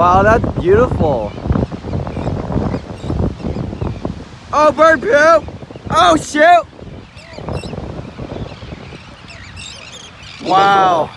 Wow, that's beautiful. Oh, bird poop! Oh, shoot! Wow.